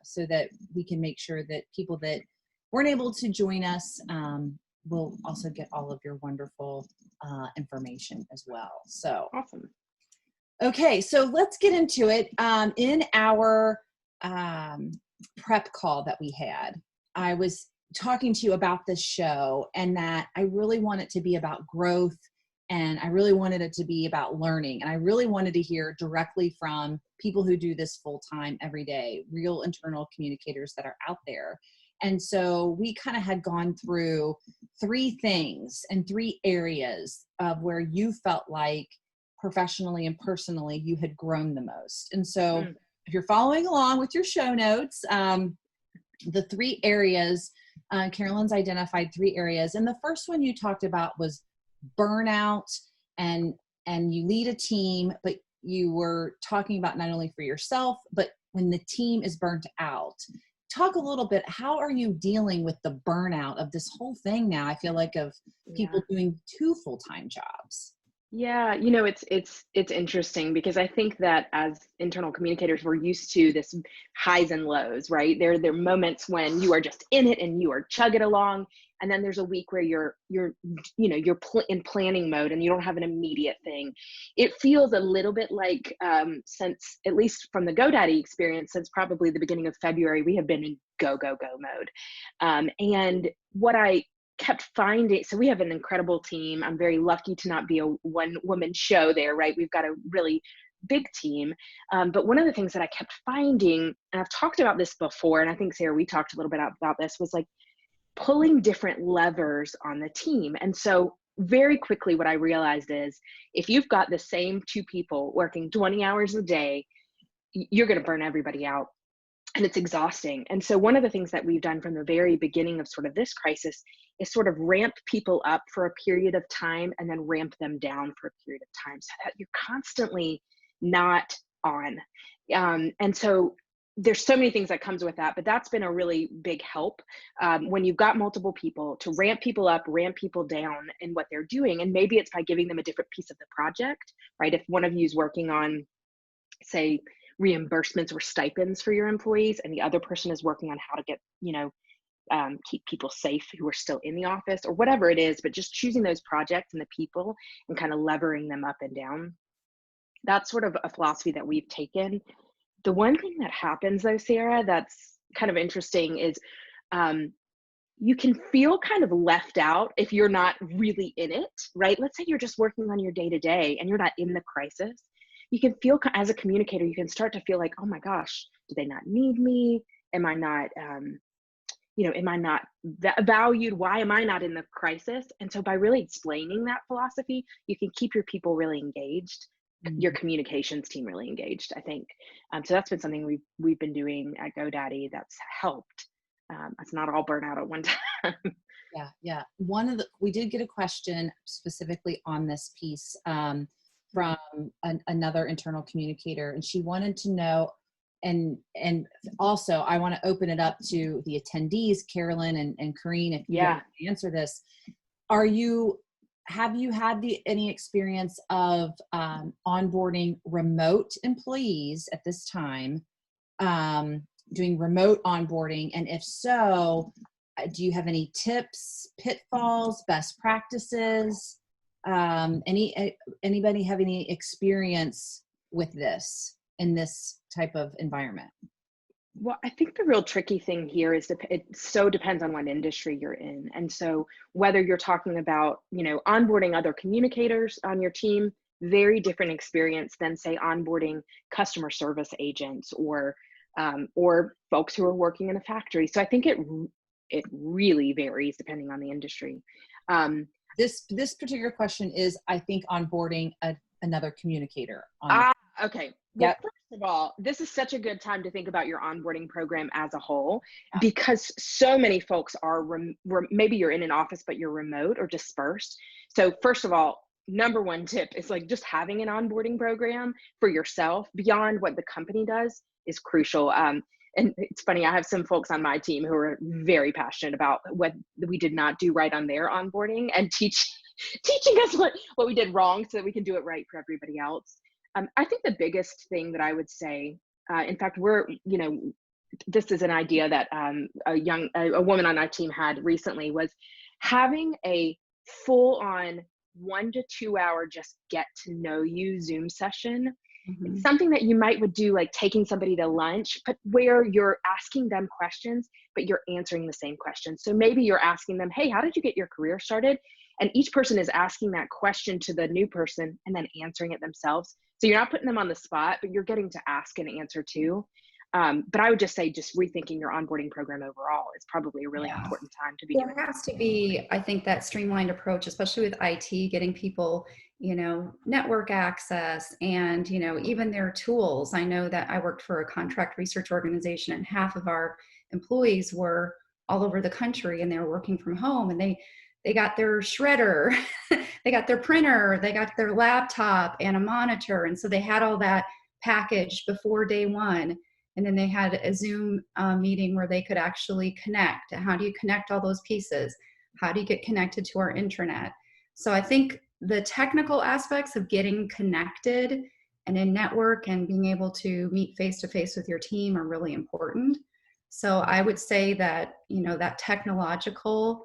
so that we can make sure that people that weren't able to join us will also get all of your wonderful information as well. So awesome. Okay, so let's get into it. In our prep call that we had, I was talking to you about this show and that I really want it to be about growth, and I really wanted it to be about learning, and I really wanted to hear directly from people who do this full time every day, real internal communicators that are out there. And so we kind of had gone through 3 things and 3 areas of where you felt like professionally and personally you had grown the most. And so if you're following along with your show notes, the 3 areas, Carolyn's identified 3 areas. And the first one you talked about was burnout, and you lead a team, but you were talking about not only for yourself, but when the team is burnt out. Talk a little bit, how are you dealing with the burnout of this whole thing now? I feel like of people doing 2 full-time jobs. Yeah, you know, it's interesting because I think that as internal communicators, we're used to this highs and lows, right? There are moments when you are just in it and you are chugging along, and then there's a week where you're in planning mode and you don't have an immediate thing. It feels a little bit like since, at least from the GoDaddy experience, since probably the beginning of February, we have been in go mode, and what I kept finding, so we have an incredible team. I'm very lucky to not be a one-woman show there, right? We've got a really big team. But one of the things that I kept finding, and I've talked about this before, and I think, Sarah, we talked a little bit about this, was like pulling different levers on the team. And so very quickly, what I realized is if you've got the same 2 people working 20 hours a day, you're going to burn everybody out. And it's exhausting. And so one of the things that we've done from the very beginning of sort of this crisis is sort of ramp people up for a period of time and then ramp them down for a period of time so that you're constantly not on. And so there's so many things that comes with that, but that's been a really big help when you've got multiple people to ramp people up, ramp people down in what they're doing. And maybe it's by giving them a different piece of the project, right? If one of you is working on, say, reimbursements or stipends for your employees, and the other person is working on how to get, keep people safe who are still in the office or whatever it is, but just choosing those projects and the people and kind of levering them up and down. That's sort of a philosophy that we've taken. The one thing that happens though, Sarah, that's kind of interesting is you can feel kind of left out if you're not really in it, right? Let's say you're just working on your day-to-day and you're not in the crisis. You can feel, as a communicator, you can start to feel like, oh my gosh, do they not need me? Am I not, am I not valued? Why am I not in the crisis? And so by really explaining that philosophy, you can keep your people really engaged, your communications team really engaged, I think. So that's been something we've been doing at GoDaddy that's helped. It's not all burnout at one time. Yeah. We did get a question specifically on this piece from another internal communicator, and she wanted to know, and also I want to open it up to the attendees, Carolyn and Corrine, if you want to answer this. Have you had any experience of onboarding remote employees at this time, doing remote onboarding? And if so, do you have any tips, pitfalls, best practices? Anybody have any experience with this in this type of environment? Well, I think the real tricky thing here is it so depends on what industry you're in. And so whether you're talking about, onboarding other communicators on your team, very different experience than, say, onboarding customer service agents or folks who are working in a factory. So I think it really varies depending on the industry. This particular question is, I think, onboarding another communicator. Okay. Well, first of all, this is such a good time to think about your onboarding program as a whole, because so many folks are, maybe you're in an office, but you're remote or dispersed. So first of all, number one tip is like just having an onboarding program for yourself beyond what the company does is crucial. And it's funny, I have some folks on my team who are very passionate about what we did not do right on their onboarding and teaching us what we did wrong so that we can do it right for everybody else. I think the biggest thing that I would say, in fact, this is an idea that a woman on our team had recently, was having a full on 1 to 2 hour just get to know you Zoom session. It's something that you would do, like taking somebody to lunch, but where you're asking them questions, but you're answering the same questions. So maybe you're asking them, hey, how did you get your career started? And each person is asking that question to the new person and then answering it themselves. So you're not putting them on the spot, but you're getting to ask and answer too. But I would just say, just rethinking your onboarding program overall is probably a really important time to be doing. There has to be, I think, that streamlined approach, especially with IT, getting people, network access and, even their tools. I know that I worked for a contract research organization, and half of our employees were all over the country, and they were working from home, and they got their shredder, they got their printer, they got their laptop and a monitor. And so they had all that packaged before day one. And then they had a Zoom meeting where they could actually connect. How do you connect all those pieces? How do you get connected to our intranet? So I think the technical aspects of getting connected and in network and being able to meet face-to-face with your team are really important. So I would say that, that technological,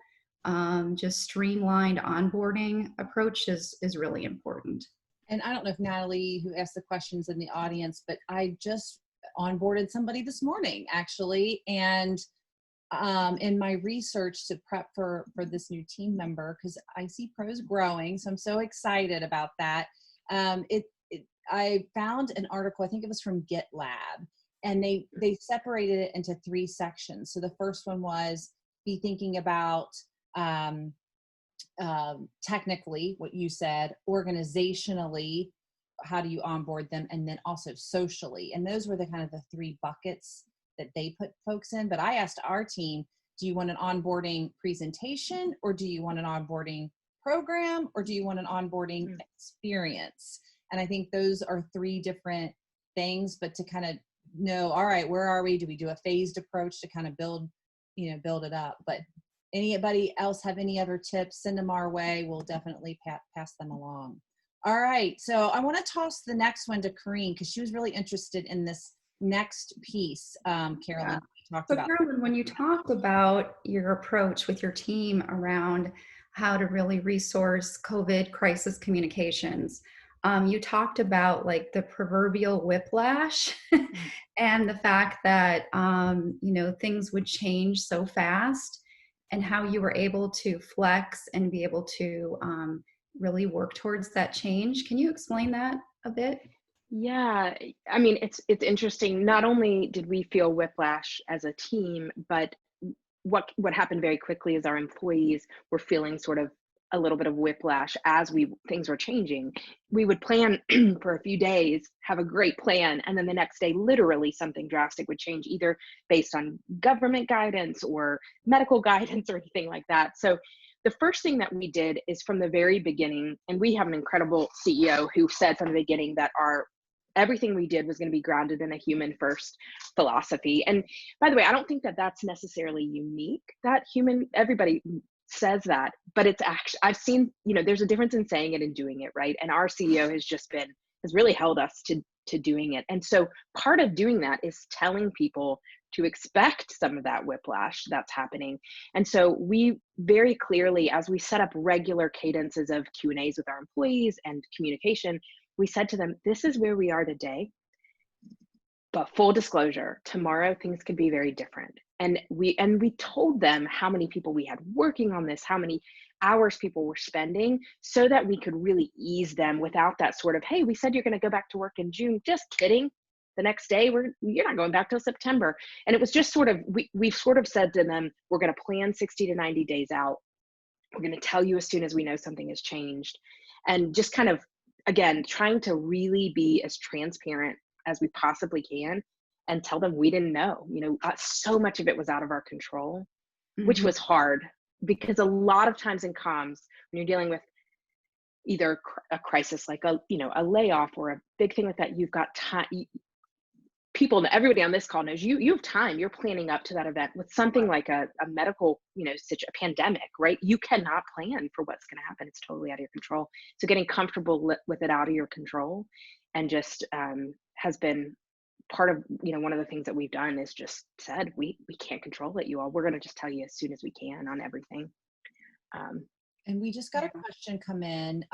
just streamlined onboarding approach is really important. And I don't know if Natalie, who asked the questions in the audience, but I just onboarded somebody this morning actually. And in my research to prep for this new team member, because ICPro is growing, so I'm so excited about that. I found an article, I think it was from GitLab, and they separated it into 3 sections. So the first one was be thinking about technically what you said, organizationally, how do you onboard them, and then also socially. And those were the kind of the 3 buckets that they put folks in. But I asked our team, do you want an onboarding presentation, or do you want an onboarding program, or do you want an onboarding experience? And I think those are 3 different things, but to kind of know, all right, where are we? Do we do a phased approach to kind of build it up? But anybody else have any other tips, send them our way. We'll definitely pass them along. All right, so I want to toss the next one to Corrine, because she was really interested in this next piece, Carolyn. Talked about. Carolyn, when you talked about your approach with your team around how to really resource COVID crisis communications, you talked about like the proverbial whiplash and the fact that, things would change so fast, and how you were able to flex and be able to really work towards that change. Can you explain that a bit? Yeah, I mean, it's interesting. Not only did we feel whiplash as a team, but what happened very quickly is our employees were feeling sort of a little bit of whiplash as things were changing. We would plan for a few days, have a great plan, and then the next day, literally something drastic would change, either based on government guidance or medical guidance or anything like that. So the first thing that we did is, from the very beginning, and we have an incredible CEO who said from the beginning that everything we did was going to be grounded in a human first philosophy. And by the way, I don't think that that's necessarily unique, everybody says that, but it's actually, I've seen, there's a difference in saying it and doing it, right? And our CEO has really held us to doing it. And so part of doing that is telling people to expect some of that whiplash that's happening. And so we very clearly, as we set up regular cadences of Q&As with our employees and communication, we said to them, this is where we are today, but full disclosure, tomorrow things could be very different. And we told them how many people we had working on this, how many hours people were spending, so that we could really ease them without that sort of, hey, we said you're going to go back to work in June. Just kidding. The next day, you're not going back till September. And it was just sort of, we've sort of said to them, we're going to plan 60 to 90 days out. We're going to tell you as soon as we know something has changed. And just kind of, again, trying to really be as transparent as we possibly can and tell them we didn't know. So much of it was out of our control, which was hard, because a lot of times in comms, when you're dealing with either a crisis like a layoff or a big thing like that, you've got time. People, everybody on this call knows you have time. You're planning up to that event. With something like a medical, a pandemic, right? You cannot plan for what's going to happen. It's totally out of your control. So getting comfortable with it out of your control and just has been part of, one of the things that we've done is just said, we can't control it, you all. We're going to just tell you as soon as we can on everything. And we just got a question come in.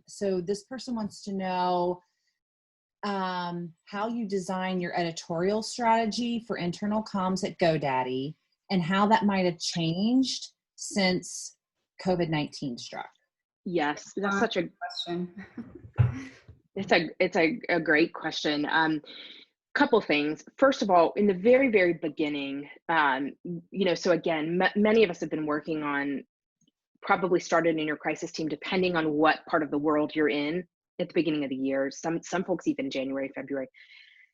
So this person wants to know how you design your editorial strategy for internal comms at GoDaddy and how that might have changed since COVID-19 struck. Yes, that's such a question. It's a great question. Couple things. First of all, in the very, very beginning, so again, many of us have been working on, probably started in your crisis team, depending on what part of the world you're in at the beginning of the year. Some folks even January, February.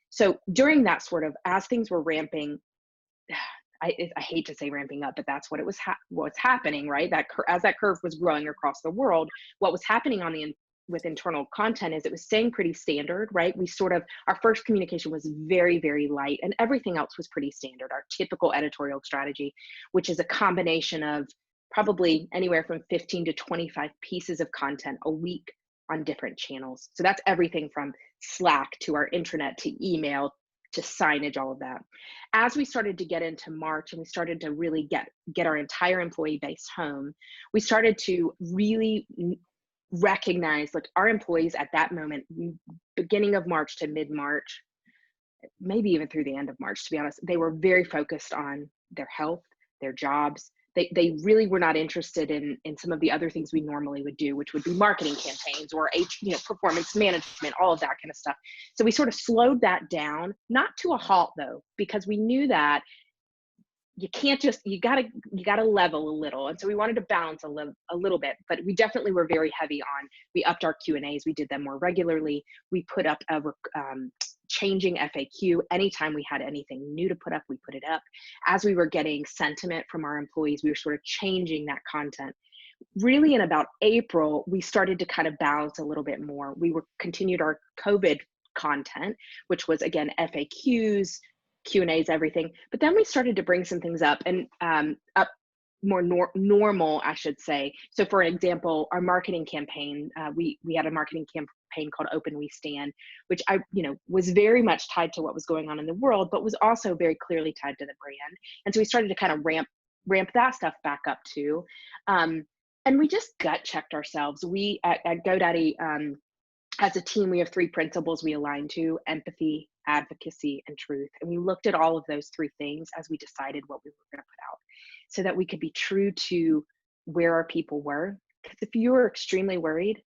So during that sort of, as things were ramping, I hate to say ramping up, but that's what it was. What's happening, right? As that curve was growing across the world, what was happening with internal content is it was staying pretty standard, right? Our first communication was very, very light, and everything else was pretty standard. Our typical editorial strategy, which is a combination of probably anywhere from 15 to 25 pieces of content a week on different channels. So that's everything from Slack to our intranet to email to signage, all of that. As we started to get into March and we started to really get our entire employee base home, we started to really recognize, like, our employees at that moment, beginning of March to mid-March, maybe even through the end of March, to be honest, they were very focused on their health, their jobs. They really were not interested in some of the other things we normally would do, which would be marketing campaigns or performance management, all of that kind of stuff. So we sort of slowed that down, not to a halt though, because we knew that you can't just, you gotta level a little. And so we wanted to balance a little bit, but we definitely were very heavy on, we upped our Q&As, we did them more regularly. We put up a changing FAQ. Anytime we had anything new to put up, we put it up. As we were getting sentiment from our employees, we were sort of changing that content. Really in about April, we started to kind of balance a little bit more. We continued our COVID content, which was again, FAQs, Q&As, everything. But then we started to bring some things up and up more normal, I should say. So for example, our marketing campaign, we had a marketing campaign called Open We Stand, which was very much tied to what was going on in the world, but was also very clearly tied to the brand. And so we started to kind of ramp that stuff back up too. And we just gut checked ourselves. We at GoDaddy, as a team, we have 3 principles we align to: empathy, advocacy, and truth. And we looked at all of those 3 things as we decided what we were going to put out, so that we could be true to where our people were. Because if you were extremely worried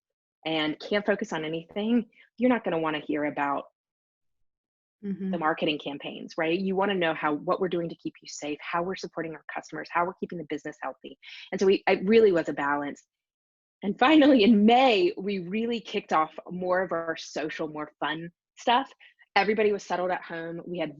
and can't focus on anything, you're not going to want to hear about the marketing campaigns, right? You want to know what we're doing to keep you safe, how we're supporting our customers, how we're keeping the business healthy. And so it really was a balance. And finally, in May, we really kicked off more of our social, more fun stuff. Everybody was settled at home. We had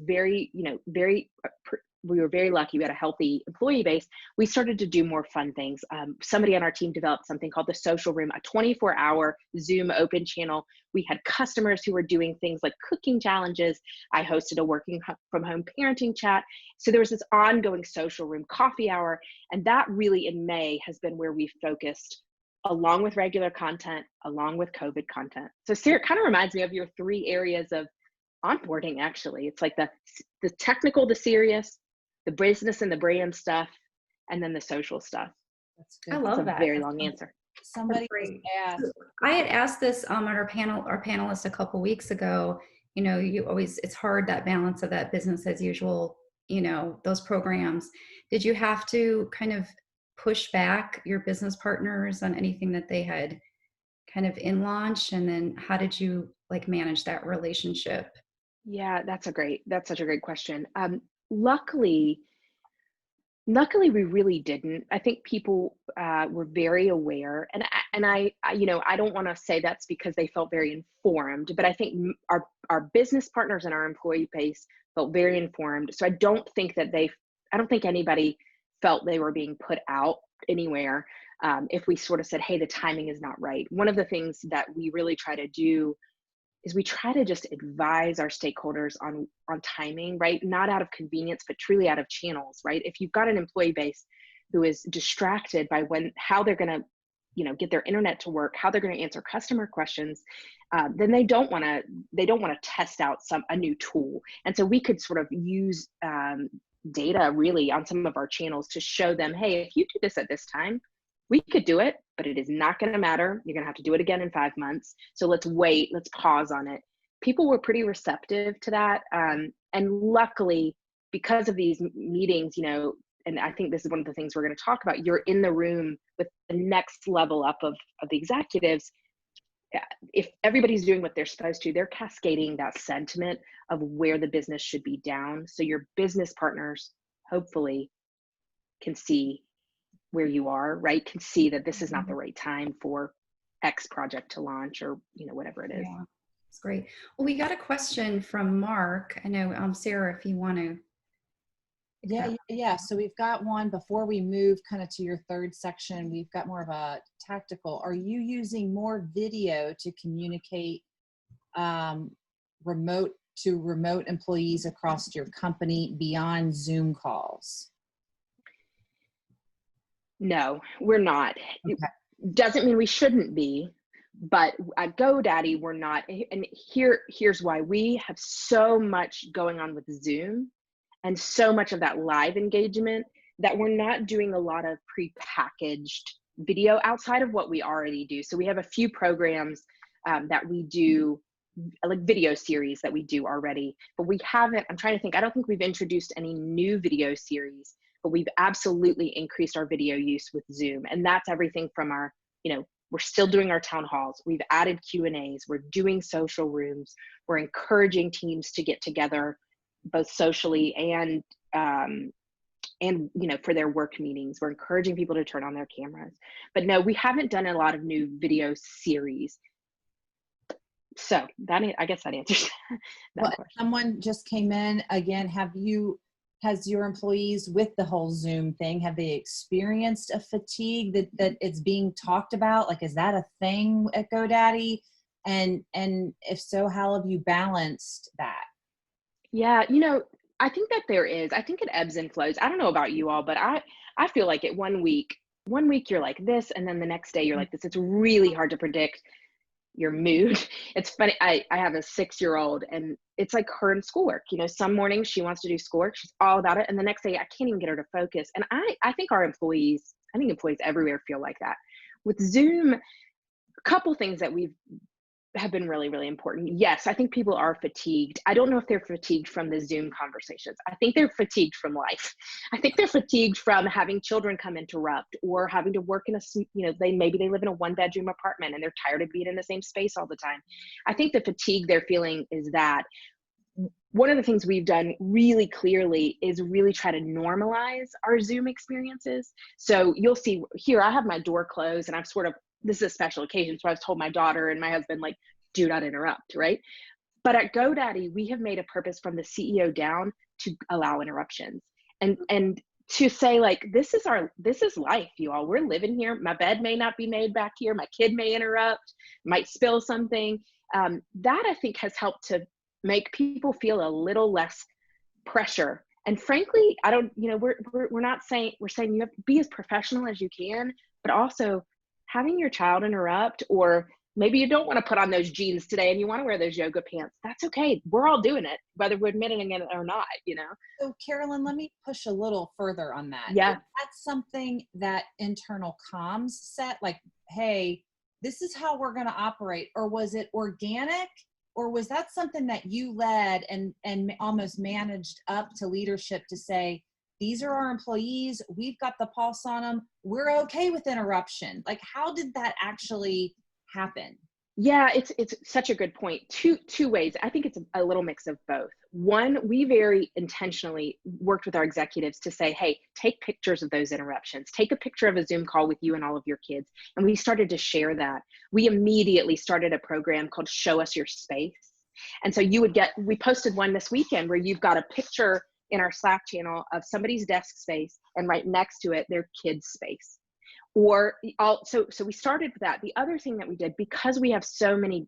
we were very lucky. We had a healthy employee base. We started to do more fun things. Somebody on our team developed something called the Social Room, a 24-hour Zoom open channel. We had customers who were doing things like cooking challenges. I hosted a working from home parenting chat. So there was this ongoing Social Room coffee hour. And that really in May has been where we focused, along with regular content, along with COVID content. So Sarah, it kind of reminds me of your 3 areas of onboarding, actually. It's like the technical, the serious, the business and the brand stuff, and then the social stuff. That's good. I love that. A very long answer. Somebody asked. I had asked this on our panelists a couple weeks ago. It's hard, that balance of that business as usual, those programs. Did you have to kind of push back your business partners on anything that they had kind of in launch? And then how did you manage that relationship? Yeah, that's such a great question. Luckily, we really didn't. I think people were very aware, and I don't want to say that's because they felt very informed, but I think our business partners and our employee base felt very informed. So I don't think anybody felt they were being put out anywhere if we sort of said, hey, the timing is not right. One of the things that we really try to do is we try to just advise our stakeholders on timing, right? Not out of convenience, but truly out of channels, right? If you've got an employee base who is distracted by how they're going to, get their internet to work, how they're going to answer customer questions, then they don't want to test out a new tool. And so we could sort of use data really on some of our channels to show them, hey, if you do this at this time, we could do it, but it is not going to matter. You're going to have to do it again in 5 months. So let's wait, let's pause on it. People were pretty receptive to that. And luckily, because of these meetings, and I think this is one of the things we're going to talk about, you're in the room with the next level up of the executives. If everybody's doing what they're supposed to, they're cascading that sentiment of where the business should be down. So your business partners hopefully can see where you are, right? Can see that this is not the right time for X project to launch, or whatever it is. Yeah, that's great. Well, we got a question from Mark. I know, Sarah, if you want to. Yeah. So we've got one before we move kind of to your third section. We've got more of a tactical. Are you using more video to communicate remote employees across your company beyond Zoom calls? No, we're not. Okay. It doesn't mean we shouldn't be, but at GoDaddy, we're not. And here's why. We have so much going on with Zoom and so much of that live engagement that we're not doing a lot of prepackaged video outside of what we already do. So we have a few programs that we do, like video series that we do already, but we haven't, I'm trying to think, I don't think we've introduced any new video series, but we've absolutely increased our video use with Zoom. And that's everything from our, we're still doing our town halls. We've added Q&As. We're doing social rooms. We're encouraging teams to get together both socially and for their work meetings. We're encouraging people to turn on their cameras. But no, we haven't done a lot of new video series. So I guess that answers that question. Someone just came in again. Has your employees, with the whole Zoom thing, have they experienced a fatigue that it's being talked about? Like, is that a thing at GoDaddy? And if so, how have you balanced that? Yeah, I think that there is. I think it ebbs and flows. I don't know about you all, but I feel like it one week you're like this, and then the next day you're like this. It's really hard to predict your mood. It's funny. I have a 6-year-old, and it's like her in schoolwork. Some mornings she wants to do schoolwork. She's all about it. And the next day I can't even get her to focus. And I think employees everywhere feel like that. With Zoom, a couple things that have been really, really important. Yes, I think people are fatigued. I don't know if they're fatigued from the Zoom conversations. I think they're fatigued from life. I think they're fatigued from having children come interrupt, or having to work in maybe they live in a 1-bedroom apartment and they're tired of being in the same space all the time. I think the fatigue they're feeling is that. One of the things we've done really clearly is really try to normalize our Zoom experiences. So you'll see here, I have my door closed, and this is a special occasion. So I've told my daughter and my husband, like, do not interrupt, right? But at GoDaddy, we have made a purpose from the CEO down to allow interruptions and to say, like, this is life, you all. We're living here. My bed may not be made back here. My kid may interrupt, might spill something. That I think has helped to make people feel a little less pressure. And frankly, we're not saying, we're saying you have to be as professional as you can, but also having your child interrupt, or maybe you don't want to put on those jeans today and you want to wear those yoga pants. That's okay. We're all doing it, whether we're admitting it or not, So Carolyn, let me push a little further on that. Yeah. Is that something that internal comms set, like, hey, this is how we're going to operate? Or was it organic? Or was that something that you led and almost managed up to leadership to say, these are our employees, we've got the pulse on them, we're okay with interruption? Like, how did that actually happen? Yeah, it's such a good point. Two ways. I think it's a little mix of both. One, we very intentionally worked with our executives to say, hey, take pictures of those interruptions. Take a picture of a Zoom call with you and all of your kids. And we started to share that. We immediately started a program called Show Us Your Space. And so we posted one this weekend where you've got a picture in our Slack channel of somebody's desk space, and right next to it, their kids' space. So we started with that. The other thing that we did, because we have so many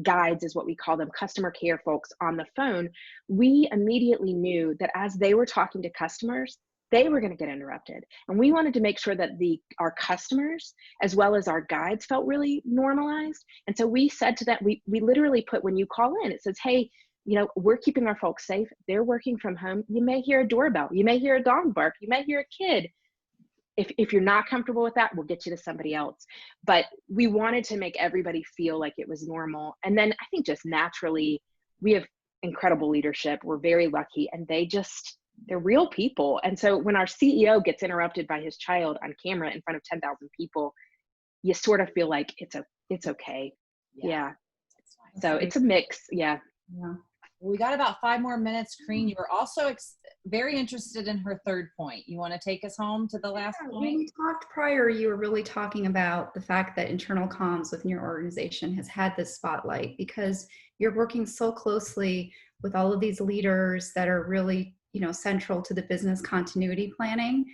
guides, is what we call them, customer care folks on the phone, we immediately knew that as they were talking to customers, they were going to get interrupted. And we wanted to make sure that our customers, as well as our guides, felt really normalized. And so we said to them, we literally put, when you call in, it says, hey, we're keeping our folks safe. They're working from home. You may hear a doorbell. You may hear a dog bark. You may hear a kid. If you're not comfortable with that, we'll get you to somebody else. But we wanted to make everybody feel like it was normal. And then I think just naturally, we have incredible leadership. We're very lucky, and they're real people. And so when our CEO gets interrupted by his child on camera in front of 10,000 people, you sort of feel like it's okay. Yeah. So it's a mix. Yeah. We got about 5 more minutes. Kareen, you were also very interested in her third point. You want to take us home to the last point? When we talked prior, you were really talking about the fact that internal comms within your organization has had this spotlight because you're working so closely with all of these leaders that are really, central to the business continuity planning.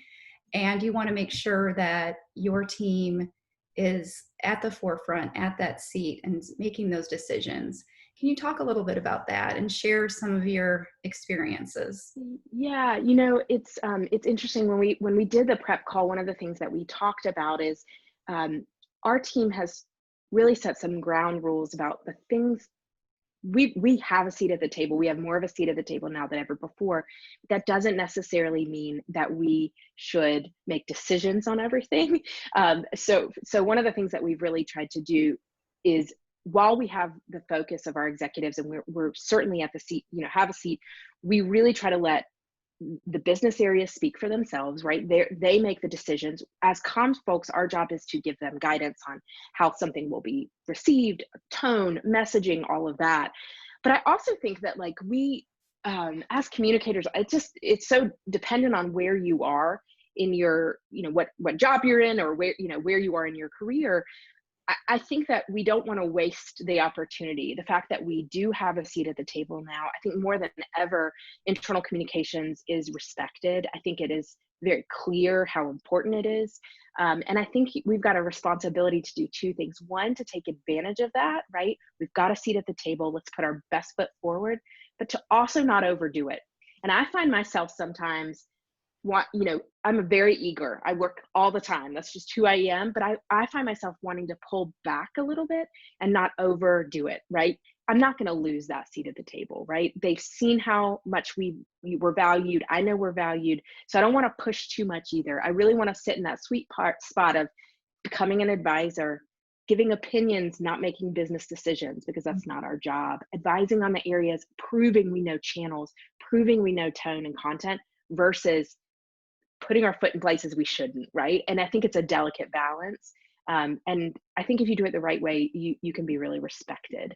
And you want to make sure that your team is at the forefront, at that seat, and making those decisions. Can you talk a little bit about that and share some of your experiences? Yeah, it's interesting when we did the prep call. One of the things that we talked about is our team has really set some ground rules about the things we have a seat at the table. We have more of a seat at the table now than ever before. That doesn't necessarily mean that we should make decisions on everything. So one of the things that we've really tried to do is, while we have the focus of our executives and we're certainly at the seat, have a seat, we really try to let the business areas speak for themselves, right? They make the decisions. As comms folks, our job is to give them guidance on how something will be received, tone, messaging, all of that. But I also think that we, as communicators, it's so dependent on where you are in your, what job you're in, or where you are in your career. I think that we don't want to waste the opportunity. The fact that we do have a seat at the table now, I think more than ever, internal communications is respected. I think it is very clear how important it is. And I think we've got a responsibility to do 2 things. One, to take advantage of that, right? We've got a seat at the table. Let's put our best foot forward, but to also not overdo it. And I find myself sometimes I'm very eager. I work all the time. That's just who I am. But I find myself wanting to pull back a little bit and not overdo it, right? I'm not going to lose that seat at the table, right? They've seen how much we were valued. I know we're valued. So I don't want to push too much either. I really want to sit in that sweet spot of becoming an advisor, giving opinions, not making business decisions, because that's not our job. Advising on the areas, proving we know channels, proving we know tone and content, versus putting our foot in places we shouldn't, right? And I think it's a delicate balance. And I think if you do it the right way, you can be really respected,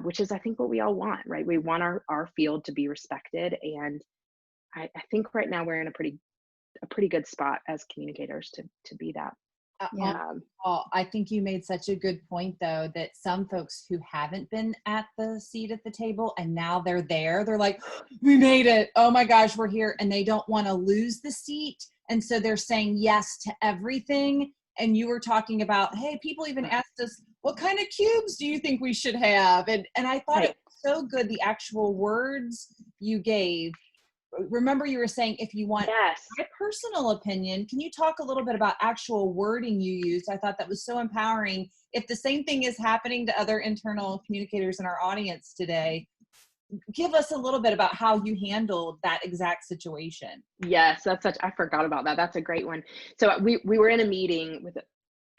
which is, I think, what we all want, right? We want our field to be respected. And I think right now we're in a pretty good spot as communicators to be that. I think you made such a good point, though, that some folks who haven't been at the seat at the table and now they're there, they're like, we made it. Oh my gosh, we're here. And they don't want to lose the seat. And so they're saying yes to everything. And you were talking about, hey, people even asked us, what kind of cubes do you think we should have? And I thought it was so good, the actual words you gave. Remember, you were saying, if you want my personal opinion, can you talk a little bit about actual wording you used? I thought that was so empowering. If the same thing is happening to other internal communicators in our audience today, give us a little bit about how you handled that exact situation. Yes, I forgot about that. That's a great one. So we were in a meeting with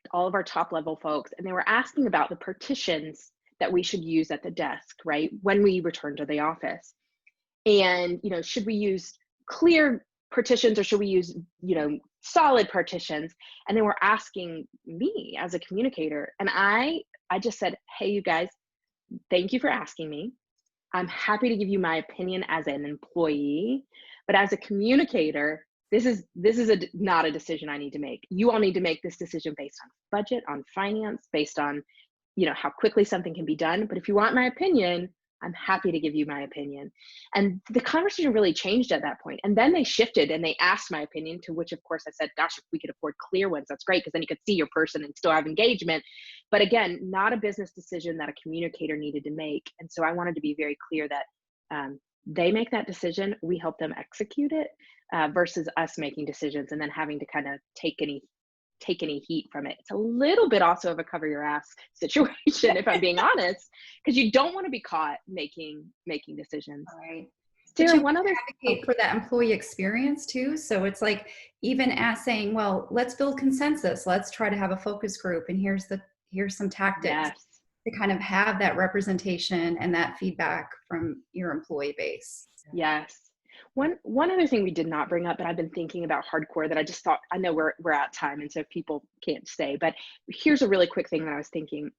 all of our top level folks, and they were asking about the partitions that we should use at the desk, right, when we return to the office. And, should we use clear partitions or should we use, solid partitions? And they were asking me as a communicator. And I just said, hey, you guys, thank you for asking me. I'm happy to give you my opinion as an employee, but as a communicator, this is not a decision I need to make. You all need to make this decision based on budget, on finance, based on, how quickly something can be done. But if you want my opinion, I'm happy to give you my opinion. And the conversation really changed at that point. And then they shifted and they asked my opinion, to which, of course, I said, gosh, if we could afford clear ones, that's great, because then you could see your person and still have engagement. But again, not a business decision that a communicator needed to make. And so I wanted to be very clear that they make that decision, we help them execute it, versus us making decisions and then having to kind of take any heat from it. It's a little bit also of a cover your ass situation, if I'm being honest, because you don't want to be caught making decisions. Right. Sarah, But you one other advocate for that employee experience too. So it's like, even as saying, well, let's build consensus. Let's try to have a focus group. And here's some tactics yes. to kind of have that representation and that feedback from your employee base. Yes. One other thing we did not bring up, but I've been thinking about hardcore that I just thought, I know we're out of time, and so people can't stay, but here's a really quick thing that I was thinking.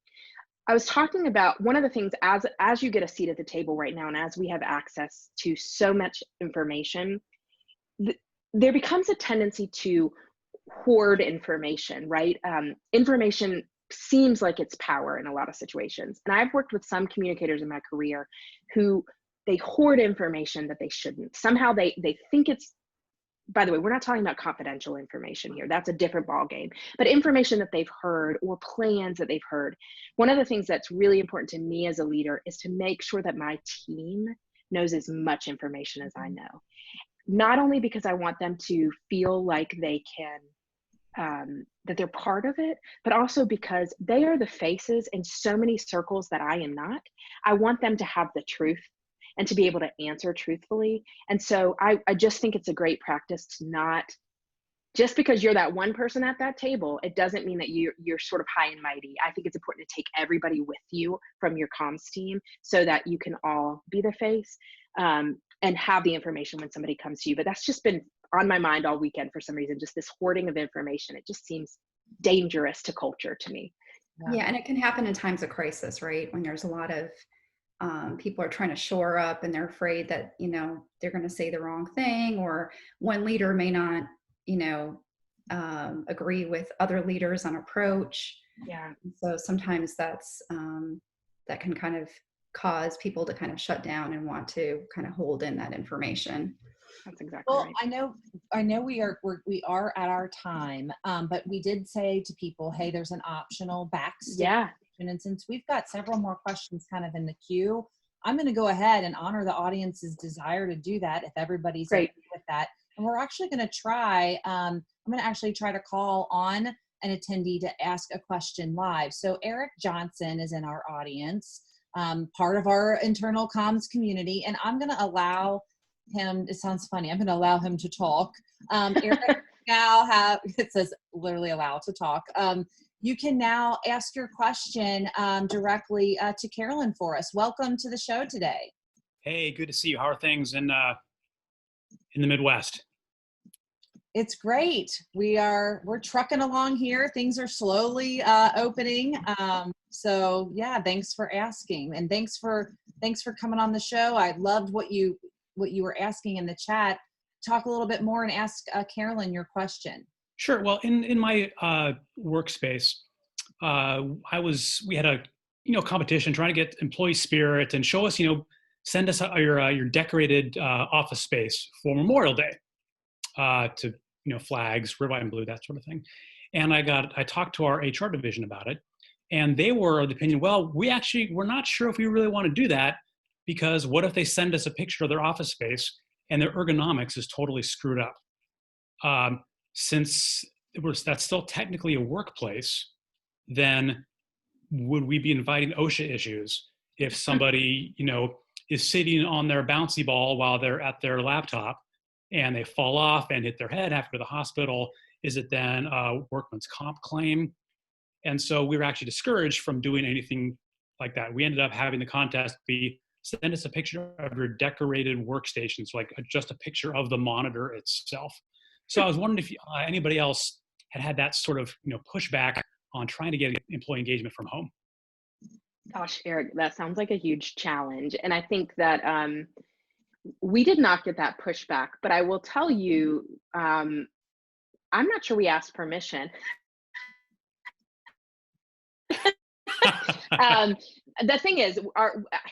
I was talking about one of the things as you get a seat at the table right now, and as we have access to so much information, there becomes a tendency to hoard information, right? Information seems like it's power in a lot of situations. And I've worked with some communicators in my career who they hoard information that they shouldn't. Somehow they think it's, by the way, we're not talking about confidential information here. That's a different ballgame. But information that they've heard or plans that they've heard. One of the things that's really important to me as a leader is to make sure that my team knows as much information as I know. Not only because I want them to feel like they can, that they're part of it, but also because they are the faces in so many circles that I am not. I want them to have the truth and to be able to answer truthfully. And so I just think it's a great practice to not, just because you're that one person at that table, it doesn't mean that you're sort of high and mighty. I think it's important to take everybody with you from your comms team so that you can all be the face, and have the information when somebody comes to you. But that's just been on my mind all weekend for some reason, just this hoarding of information. It just seems dangerous to culture to me. Yeah, and it can happen in times of crisis, right? When there's a lot of people are trying to shore up and they're afraid that, they're going to say the wrong thing, or one leader may not, agree with other leaders on approach. Yeah. So sometimes that's, that can kind of cause people to kind of shut down and want to kind of hold in that information. That's exactly well, right. I know we are at our time, but we did say to people, hey, there's an optional backstage. Yeah. And since we've got several more questions kind of in the queue, I'm going to go ahead and honor the audience's desire to do that if everybody's Great. okay with that. And we're actually going to try, I'm going to actually try to call on an attendee to ask a question live. So Eric Johnson is in our audience, part of our internal comms community, and I'm going to allow him, it sounds funny, I'm going to allow him to talk. Eric now have, it says literally allow to talk. You can now ask your question directly to Carolyn for us. Welcome to the show today. Hey, good to see you. How are things in the Midwest? It's great. We're trucking along here. Things are slowly opening. So yeah, thanks for asking, and thanks for coming on the show. I loved what you were asking in the chat. Talk a little bit more and ask Carolyn your question. Sure. Well, in my workspace, we had a competition trying to get employee spirit and show us, send us your decorated office space for Memorial Day to flags, red, white, and blue, that sort of thing. And I talked to our HR division about it, and they were of the opinion, well, we're not sure if we really want to do that, because what if they send us a picture of their office space and their ergonomics is totally screwed up? Since that's still technically a workplace, then would we be inviting OSHA issues if somebody, is sitting on their bouncy ball while they're at their laptop and they fall off and hit their head after the hospital? Is it then a workman's comp claim? And so we were actually discouraged from doing anything like that. We ended up having the contest be, send us a picture of your decorated workstations, like just a picture of the monitor itself. So I was wondering if anybody else had that sort of pushback on trying to get employee engagement from home. Gosh, Eric, that sounds like a huge challenge. And I think that we did not get that pushback, but I will tell you, I'm not sure we asked permission. The thing is,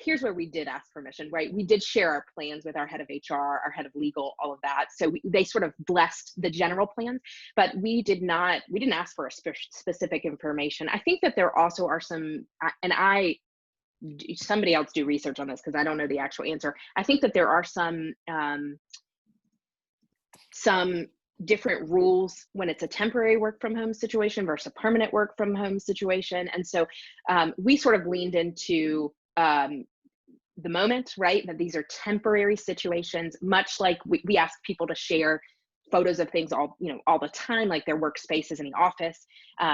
here's where we did ask permission, right? We did share our plans with our head of HR, our head of legal, all of that. So they sort of blessed the general plans, but we didn't ask for a specific information. I think that there also are some, and somebody else do research on this because I don't know the actual answer. I think that there are some different rules when it's a temporary work from home situation versus a permanent work from home situation. And so we sort of leaned into the moment, right? That these are temporary situations, much like we ask people to share photos of things all the time, like their workspaces in the office.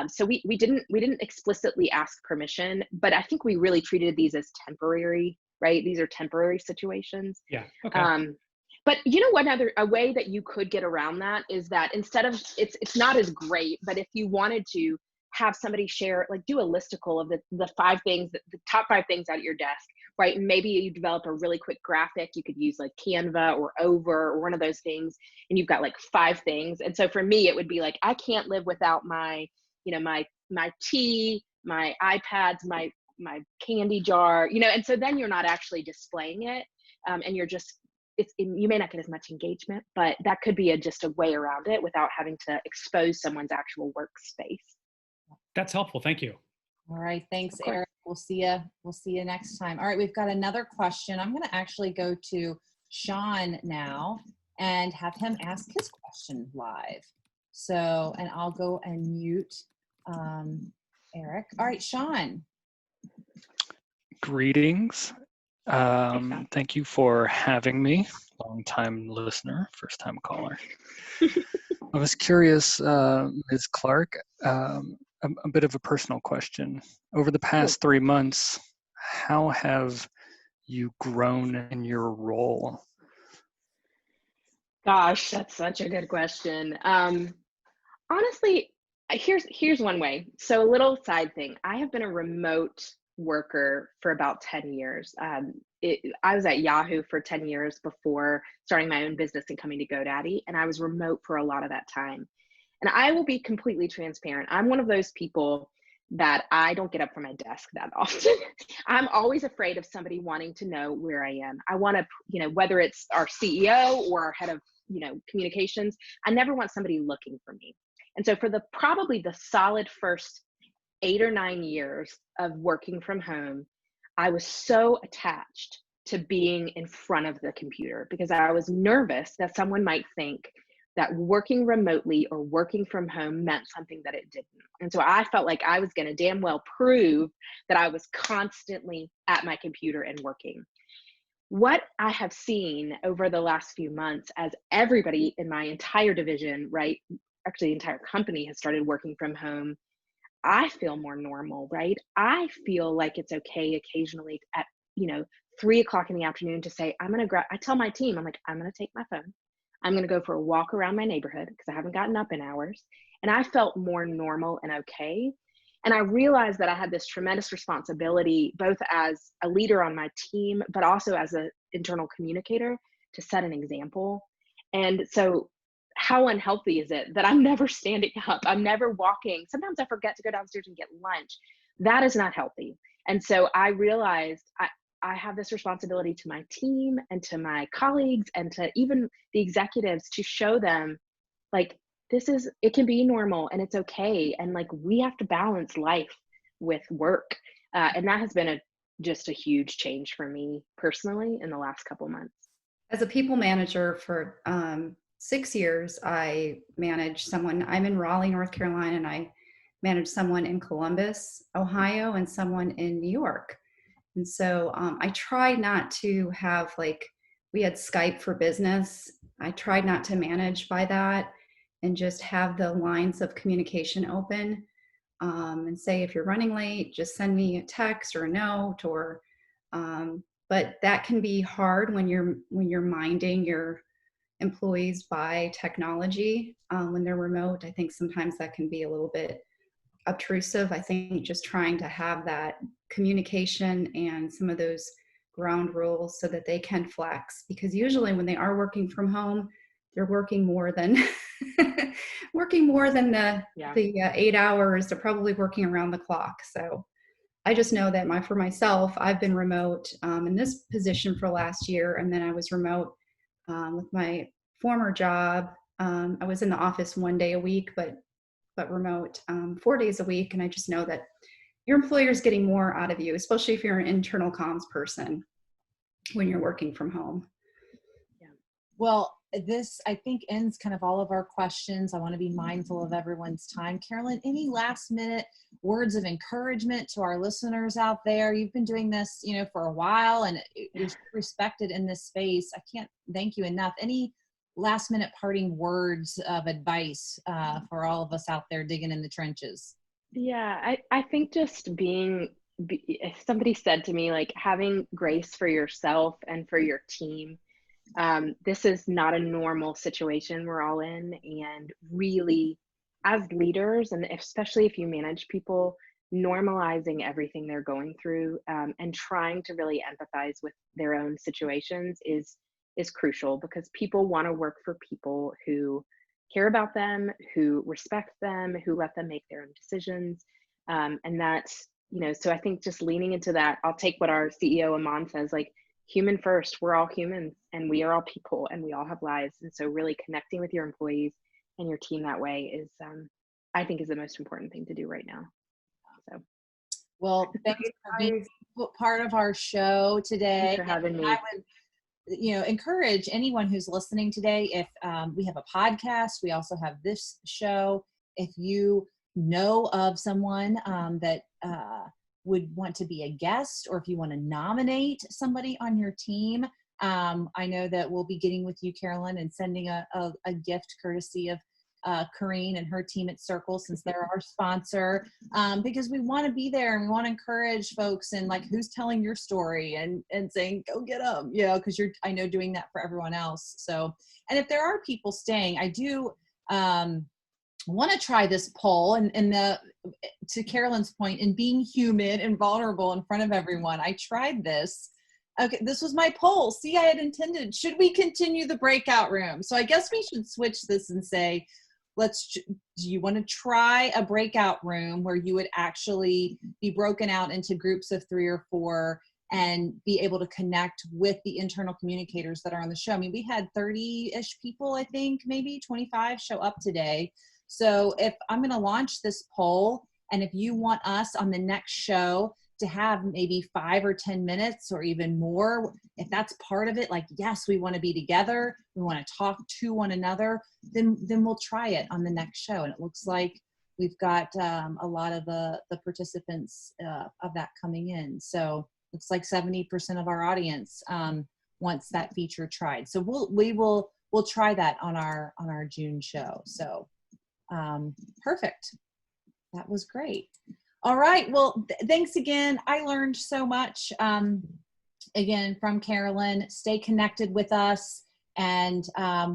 So we didn't explicitly ask permission, but I think we really treated these as temporary, right? These are temporary situations. Yeah. Okay. But a way that you could get around that is that instead of, it's not as great, but if you wanted to have somebody share, like do a listicle of the 5 things, the top 5 things out at your desk, right? And maybe you develop a really quick graphic. You could use like Canva or Over or one of those things. And you've got like 5 things. And so for me, it would be like, I can't live without my tea, my iPads, my candy jar, and so then you're not actually displaying it. And you're just, you may not get as much engagement, but that could be just a way around it without having to expose someone's actual workspace. That's helpful. Thank you. All right. Thanks, Eric. We'll see you next time. All right. We've got another question. I'm going to actually go to Sean now and have him ask his question live. So, and I'll go and mute Eric. All right, Sean. Greetings. Thank you for having me. Long-time listener, first-time caller. I was curious, Ms. Clark, a bit of a personal question. Over the past 3 months, how have you grown in your role? Gosh, that's such a good question. Honestly, here's one way. So a little side thing. I have been a remote worker for about 10 years. I was at Yahoo for 10 years before starting my own business and coming to GoDaddy, and I was remote for a lot of that time. And I will be completely transparent. I'm one of those people that I don't get up from my desk that often. I'm always afraid of somebody wanting to know where I am. I want to, whether it's our CEO or our head of, communications, I never want somebody looking for me. And so for probably the solid first 8 or 9 years of working from home, I was so attached to being in front of the computer because I was nervous that someone might think that working remotely or working from home meant something that it didn't. And so I felt like I was going to damn well prove that I was constantly at my computer and working. What I have seen over the last few months as everybody in my entire division, right, actually the entire company has started working from home, I feel more normal, right? I feel like it's okay occasionally at, 3 o'clock in the afternoon to say, I tell my team, I'm like, I'm going to take my phone. I'm going to go for a walk around my neighborhood because I haven't gotten up in hours. And I felt more normal and okay. And I realized that I had this tremendous responsibility, both as a leader on my team, but also as an internal communicator to set an example. And so how unhealthy is it that I'm never standing up? I'm never walking. Sometimes I forget to go downstairs and get lunch. That is not healthy. And so I realized I have this responsibility to my team and to my colleagues and to even the executives to show them like, it can be normal and it's okay. And like, we have to balance life with work. And that has been just a huge change for me personally in the last couple months. As a people manager for 6 years, I manage someone. I'm in Raleigh, North Carolina, and I manage someone in Columbus, Ohio, and someone in New York. And so I tried not to have we had Skype for business. I tried not to manage by that and just have the lines of communication open and say, if you're running late, just send me a text or a note but that can be hard when you're minding your employees by technology when they're remote. I think sometimes that can be a little bit obtrusive. I think just trying to have that communication and some of those ground rules so that they can flex, because usually when they are working from home, they're working more than the 8 hours. They're probably working around the clock. So I just know that for myself, I've been remote in this position for last year, and then I was remote with my former job. I was in the office 1 day a week, but remote 4 days a week. And I just know that your employer's getting more out of you, especially if you're an internal comms person when you're working from home. Well, this, I think, ends kind of all of our questions. I want to be mindful of everyone's time. Carolyn, any last minute words of encouragement to our listeners out there? You've been doing this, you know, for a while, and you're respected in this space. I can't thank you enough. Any last minute parting words of advice for all of us out there digging in the trenches? Yeah, I think just if somebody said to me, like, having grace for yourself and for your team. This is not a normal situation we're all in, and really, as leaders, and especially if you manage people, normalizing everything they're going through, and trying to really empathize with their own situations is crucial, because people want to work for people who care about them, who respect them, who let them make their own decisions, and that's, you know, so I think just leaning into that. I'll take what our CEO Aman says, like, human first. We're all humans, and we are all people, and we all have lives. And so really connecting with your employees and your team that way is, I think, is the most important thing to do right now. So, well, thanks for being part of our show today. Thanks for having me. I would, you know, encourage anyone who's listening today, if we have a podcast, we also have this show. If you know of someone that would want to be a guest, or if you want to nominate somebody on your team, I know that we'll be getting with you, Carolyn, and sending a gift courtesy of Corrine and her team at Circle, since they're our sponsor, because we want to be there and we want to encourage folks, and like, who's telling your story and saying, go get them, you know, because you're, I know, doing that for everyone else. So, and if there are people staying, I do want to try this poll, and to Carolyn's point, in being human and vulnerable in front of everyone. I tried this. Okay, this was my poll. See, I had intended, should we continue the breakout room? So I guess we should switch this and say, do you want to try a breakout room where you would actually be broken out into groups of 3 or 4 and be able to connect with the internal communicators that are on the show? I mean, we had 30-ish people, I think, maybe 25 show up today. So if I'm going to launch this poll, and if you want us on the next show to have maybe 5 or 10 minutes or even more, if that's part of it, like, yes, we want to be together, we want to talk to one another, then we'll try it on the next show. And it looks like we've got a lot of the participants of that coming in. So it's like 70% of our audience wants that feature tried. So we'll try that on our June show. So perfect. That was great. All right. Well, thanks again. I learned so much, again, from Carolyn. Stay connected with us, and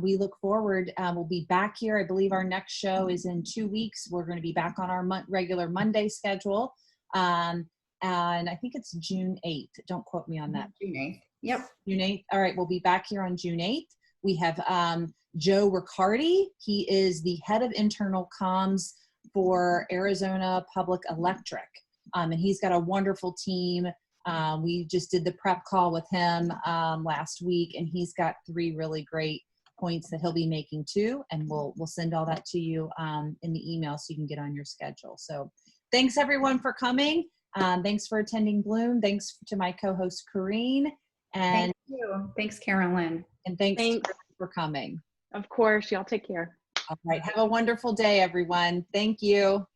we look forward. We'll be back here. I believe our next show is in 2 weeks. We're going to be back on our regular Monday schedule. And I think it's June 8th. Don't quote me on that. June 8th. Yep. June 8th. All right. We'll be back here on June 8th. We have Joe Riccardi. He is the head of internal comms for Arizona Public Electric. And he's got a wonderful team. We just did the prep call with him last week, and he's got 3 really great points that he'll be making too. And we'll send all that to you in the email so you can get on your schedule. So thanks everyone for coming. Thanks for attending Bloom. Thanks to my co-host Corrine. And thank you. Thanks, Carolyn. And thanks for coming. Of course. Y'all take care. All right. Have a wonderful day, everyone. Thank you.